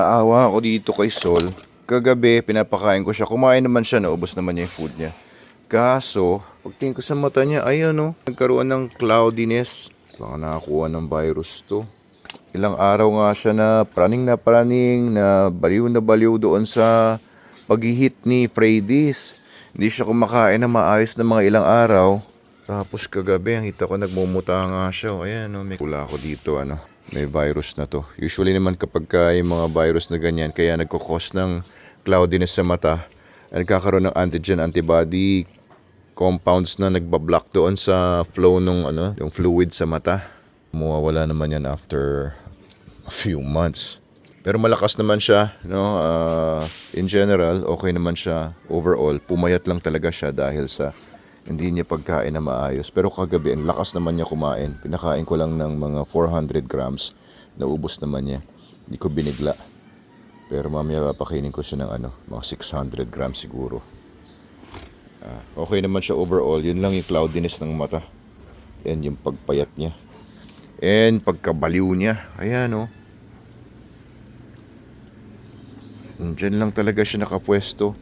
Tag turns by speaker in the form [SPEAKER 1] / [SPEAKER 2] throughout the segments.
[SPEAKER 1] Naawa ako dito kay Sol. Kagabi, pinapakain ko siya. Kumain naman siya, naubos naman niya yung food niya. Kaso, pagtingin ko sa mata niya, ayan o, nagkaroon ng cloudiness. Baka nakakuha ng virus to. Ilang araw nga siya na baliw na baliw doon sa paghihit ni Freddy's. Hindi siya kumakain na maayos na mga ilang araw. Tapos kagabi, ang hita ko nagmumuta nga siya. Ayan o, may kula ako dito, may virus na to. Usually naman kapag yung mga virus na ganyan, kaya nagkakos ng cloudiness sa mata, nagkakaroon ng antigen antibody compounds na nagbablock doon sa flow ng yung fluid sa mata. Mawawala naman yan after a few months. Pero malakas naman siya, no? In general, okay naman siya overall. Pumayat lang talaga siya dahil sa hindi niya pagkain na maayos. Pero kagabi, ang lakas naman niya kumain. Pinakain ko lang ng mga 400 grams. Naubos naman niya. Hindi ko binigla. Pero mamaya papakainin ko siya ng mga 600 grams siguro. Okay naman siya overall. Yun lang yung cloudiness ng mata. And yung pagpayat niya. And pagkabaliw niya. Ayan, oh. Diyan lang talaga siya nakapwesto.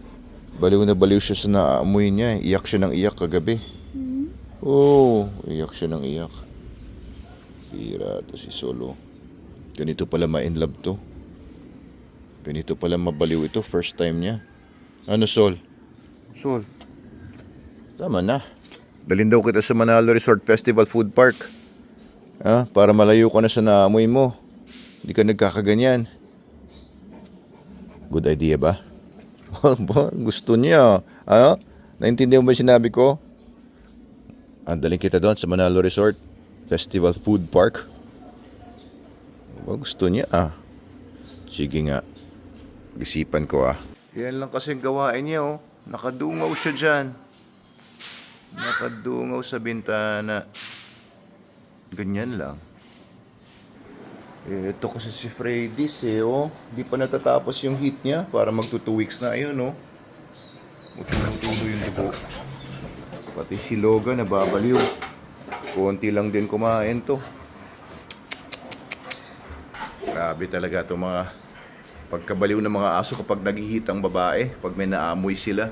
[SPEAKER 1] Baliw na baliw siya sa naamoy niya. Iyak siya ng iyak kagabi. Oo, iyak siya ng iyak. Pira to si Solo. Ganito pala ma-in love to. Ganito pala mabaliw ito. First time niya. Ano, Sol? Sol. Tama na. Dalhin daw kita sa Manalo Resort Festival Food Park. Para malayo ka na sa naamoy mo. Hindi ka nagkakaganyan. Good idea ba? Gusto niya. Naintindihan mo ba yung sinabi ko? Dalhin kita doon sa Manalo Resort Festival Food Park. Gusto niya. Sige nga. Pag-isipan ko. Yan lang kasi gawain niya, oh. Nakadungaw siya dyan. Nakadungaw sa bintana. Ganyan lang. Ito kasi si Freddy's, oh. Di pa natatapos yung heat niya. Para magto 2 weeks na. Ayun, oh. Tuloy yung dugo. Pati si Logan nababaliw. Konti lang din kumain to. Grabe talaga itong mga pagkabaliw ng mga aso kapag naghihit ang babae. Pag may naamoy sila.